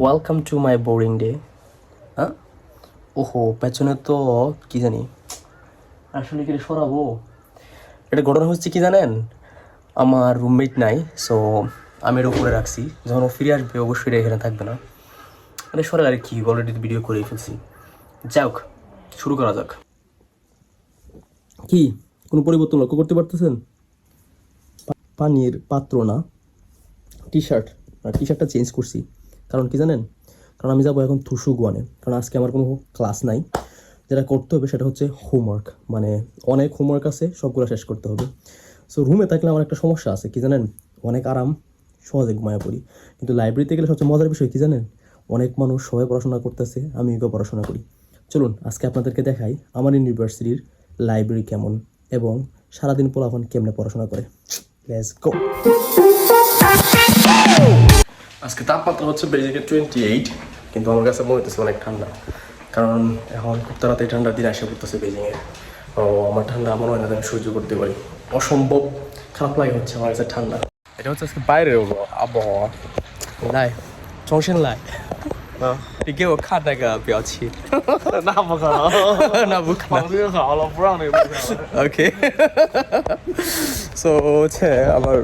Welcome to my boring day. হ্যাঁ, ওহো, পেছনে তো কি জানি আসলে কি সরাবো। এটা ঘটনা হচ্ছে কি জানেন, আমার রুমমেট নাই, সো আমি এটা উপরে রাখছি। যখন ও ফিরে আসবে অবশ্যই এটা এখানে থাকবে না। মানে সরে আর কি, অলরেডি ভিডিও করে ফেলছি। যাক, শুরু করা যাক। কি কোনো পরিবর্তন লক্ষ্য করতে পারতেছেন? পানির পাত্র না, টি শার্টটা চেঞ্জ করছি। কারণ কি জানেন, কারণ আমি যাবো এখন থুসুগুয়ানে। কারণ আজকে আমার কোনো ক্লাস নাই, যেটা করতে হবে সেটা হচ্ছে হোমওয়ার্ক। মানে অনেক হোমওয়ার্ক আছে, সবগুলো শেষ করতে হবে। সো রুমে থাকলে আমার একটা সমস্যা আছে, কি জানেন, অনেক আরাম, সহজে ঘুমায় পড়ি। কিন্তু লাইব্রেরিতে গেলে সবচেয়ে মজার বিষয় কি জানেন, অনেক মানুষ সবাই পড়াশোনা করতেছে, আমিও পড়াশোনা করি। চলুন আজকে আপনাদেরকে দেখাই আমার ইউনিভার্সিটির লাইব্রেরি কেমন এবং সারাদিন পোলাপান কেমনে পড়াশোনা করে। Let's go. আজকে তাপমাত্রা হচ্ছে বেজিকে 28, কিন্তু আমার কাছে মনে হচ্ছে অনেক ঠান্ডা। কারণ এখন খুব তাড়াতাড়ি ঠান্ডার দিন আসে পড়তেছে বেজিংয়ে। ও আমার ঠান্ডা মনে হয় না আমি সহ্য করতে পারি, অসম্ভব খারাপ লাগে হচ্ছে আমার কাছে ঠান্ডা। এটা হচ্ছে আজকে বাইরের আবহাওয়া，来，重新来。你给我看那个表情。那不可能，那不可能。房间好了，不让那个录下来。OK সো হচ্ছে আমার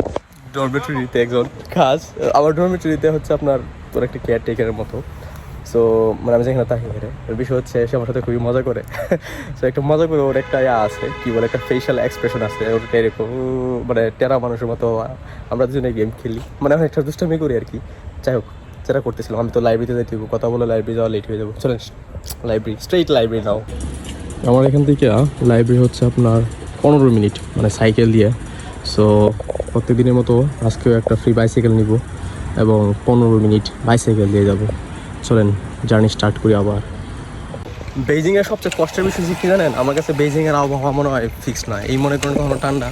ডরমেটরিতে একজন কাজ, আমার ডরমেটরিতে হচ্ছে আপনার তোর একটা কেয়ারটেকারের মতো। সো মানে আমি যেখানে থাকি এখানে বিষয় হচ্ছে সে আমার সাথে খুবই মজা করে। সো একটা মজা করে ওর একটা আছে কি বলে, একটা ফেশিয়াল এক্সপ্রেশন আছে ওটা এরকম, মানে টেরা মানুষের মতো আমরা দুজনে গেম খেলি, মানে আমি একটা দুষ্টামি করি আর কি। যাই হোক, যেটা করতেছিলাম, আমি তো লাইব্রেরিতে যাইতে হইব, কথা বলে লাইব্রেরি যাওয়া লেট হয়ে যাবো। চলেন লাইব্রেরি, স্ট্রেইট লাইব্রেরি নাও। আমার এখান থেকে লাইব্রেরি হচ্ছে আপনার 15 মিনিট, মানে সাইকেল দিয়ে। সো প্রত্যেক দিনের মতো আজকেও একটা ফ্রি বাইসাইকেল নিব এবং 15 মিনিট বাইসাইকেল দিয়ে যাব। চলেন জার্নি স্টার্ট করি আবার। বেইজিংয়ের সবচেয়ে কষ্টের বিষয় কি জানেন, আমার কাছে বেইজিংয়ের আবহাওয়া মনে হয় ফিক্সড নয়। এই মনে করেন কখনো ঠান্ডা,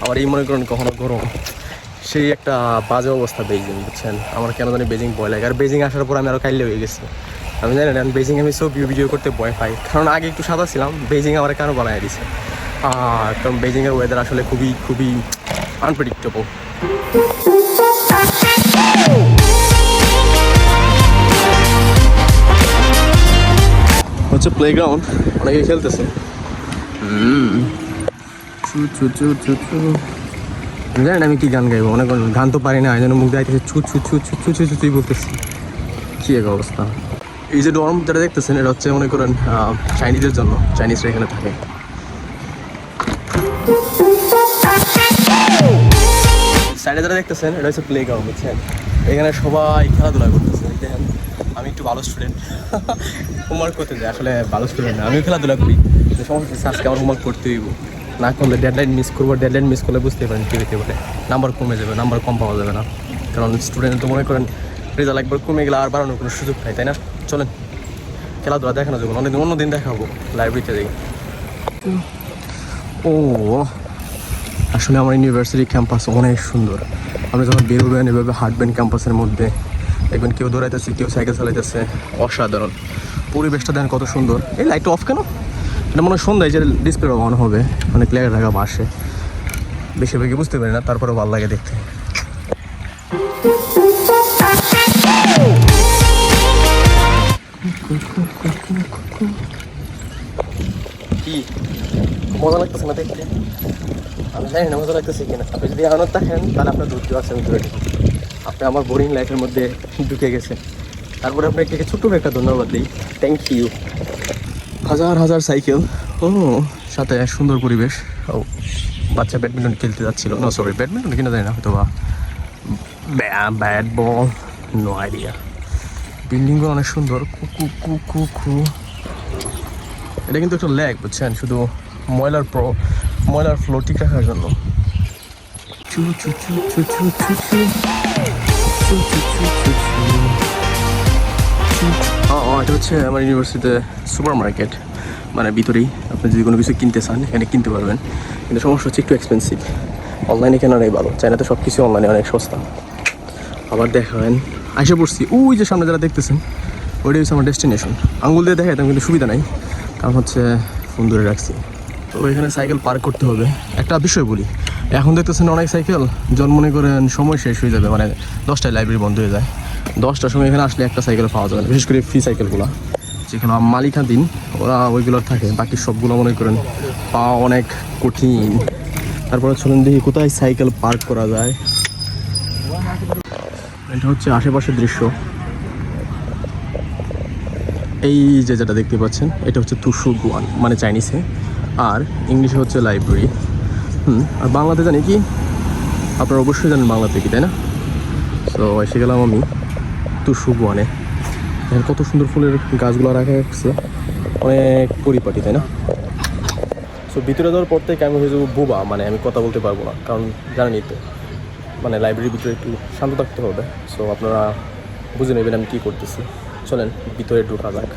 আবার এই মনে করেন কখনো গরম। সেই একটা বাজে অবস্থা বেইজিং, বুঝছেন। আমার কেন জানি বেইজিং ভয় লাগে। আর বেইজিং আসার পর আমি আরও কাইলে হয়ে গেছি। আমি জানি না, বেইজিং আমি সব ভিডিও করতে ভয় পাই, কারণ আগে একটু সাদা ছিলাম, বেইজিং আমার কেন বানায় দিছে। কারণ বেইজিংয়ের ওয়েদার আসলে খুবই খুবই আনপ্রেডিক্টেবল। হচ্ছে প্লেগ্রাউন্ড, অনেকে খেলতেছে। জানেন আমি কি গান গাইবো, অনেক গান তো পারি না, এই জন্য মুখ দাইতেছে ছুট ছুট ছুট ছুট ছুট ছুট ছুটই বলতেছি। কি এক অবস্থা। এই যে ডর্ম যেটা দেখতেছেন, এটা হচ্ছে মনে করেন চাইনিজের জন্য, চাইনিজরা এখানে থাকে। সাইডে যারা দেখতেছেন এটা হচ্ছে প্লেগ্রাউন্ড, বুঝছেন। এখানে সবাই খেলাধুলা করতেছে। দেখেন আমি একটু ভালো স্টুডেন্ট, হোমওয়ার্ক করতে যাই, আসলে ভালো স্টুডেন্ট না, আমিও খেলাধুলা করি। সমস্যা হচ্ছে আজকে আমার হোমওয়ার্ক করতে হইব, না করলে ডেডলাইন মিস করবো। ডেডলাইন মিস করলে বুঝতে পারেন কী হতে পারে, নাম্বার কমে যাবে, নাম্বার কম পাওয়া যাবে না। কারণ স্টুডেন্ট তো মনে করেন রেজাল্ট একবার কমে গেলে আর বাড়ানোর কোনো সুযোগ নাই, তাই না? চলেন খেলাধুলা দেখানো যাবে, অন্য দিন দেখাবো লাইব্রেরিতে যাই। ও আসলে আমার ইউনিভার্সিটি ক্যাম্পাস অনেক সুন্দর। আপনি যখন বেরোবেন এভাবে হাঁটবেন ক্যাম্পাসের মধ্যে, দেখবেন কেউ দৌড়াইতেছে, কেউ সাইকেল চালাইতেছে, অসাধারণ পরিবেশটা। দেন কত সুন্দর। এই লাইটটা অফ কেন? এটা মনে হয় সন্ধ্যায় যে ডিসপ্লে অন হবে, অনেক লেগে থাকা বাসে, বেশিরভাগই বুঝতে পারি না, তারপরেও ভালো লাগে দেখতে। কি মজা লাগতেছে না দেখতে? আমি জানি না মজা লাগতেছে কিনা। আপনি যদি এখনো থাকেন তাহলে আপনার ধৈর্য আছে, আমি ধরে নিই। আপনি আমার বোরিং লাইফের মধ্যে ঢুকে গেছেন, তারপরে আপনাকে ছোট্ট একটা ধন্যবাদ দিই, থ্যাংক ইউ। হাজার হাজার সাইকেল, ও সাথে সুন্দর পরিবেশ। ও বাচ্চা ব্যাডমিন্টন খেলতে যাচ্ছিল, নো সরি ব্যাডমিন্টন কিনা যায় না হয়তো বা ব্যাট বল, নো আইডিয়া। বিল্ডিংগুলো অনেক সুন্দর, কুকু কুকু কু। এটা কিন্তু একটু ল্যাগ, বুঝছেন, শুধু ময়লার ফ্লোর ঠিক রাখার জন্য। এটা হচ্ছে আমার ইউনিভার্সিটিতে সুপার মার্কেট, মানে ভিতরেই আপনি যদি কোনো কিছু কিনতে চান এখানে কিনতে পারবেন। কিন্তু সমস্যা হচ্ছে একটু এক্সপেন্সিভ, অনলাইনে কেনাটাই ভালো। চাইনাতে সব কিছু অনলাইনে অনেক সস্তা। আবার দেখাবেন আইসা পড়ছি, ওই যে সামনে যারা দেখতেছেন ওইটাই হচ্ছে আমার ডেস্টিনেশন। আঙ্গুল দিয়ে দেখাইতাম কিন্তু সুবিধা নাই, কারণ হচ্ছে ফোন ধরে রাখছি। তো এখানে সাইকেল পার্ক করতে হবে। একটা বিষয় বলি, এখন দেখতেছেন অনেক সাইকেল যখন মনে করেন সময় শেষ হয়ে যাবে, মানে 10টায় লাইব্রেরি বন্ধ হয়ে যায়, 10টার সময় এখানে আসলে একটা সাইকেল পাওয়া যাবে না, বিশেষ করে ফ্রি সাইকেলগুলো যেখানে মালিকাধীন ওরা ওইগুলোর থাকে, বাকি সবগুলো মনে করেন পাওয়া অনেক কঠিন। তারপরে চলুন দেখি কোথায় সাইকেল পার্ক করা যায়। এটা হচ্ছে আশেপাশের দৃশ্য। এই যে যেটা দেখতে পাচ্ছেন এটা হচ্ছে তুসু গুয়ান, মানে চাইনিজে, আর ইংলিশে হচ্ছে লাইব্রেরি। আর বাংলাতে জানি কি, আপনারা অবশ্যই জানেন বাংলাতে কি, তাই না? তো এসে গেলাম আমি তুসু গুয়ানে। এখানে কত সুন্দর ফুলের গাছগুলো রাখা হচ্ছে, অনেক পরিপাটি, তাই না? সো ভিতরে যাওয়ার পর থেকে আমি হয়ে যাবো বোবা, মানে আমি কথা বলতে পারবো না, কারণ জানেনই তো মানে লাইব্রেরির ভিতরে একটু শান্ত থাকতে হবে। সো আপনারা বুঝে নেবেন আমি কী করতেছি। চলেন ভিতরে ঢোকা যাক।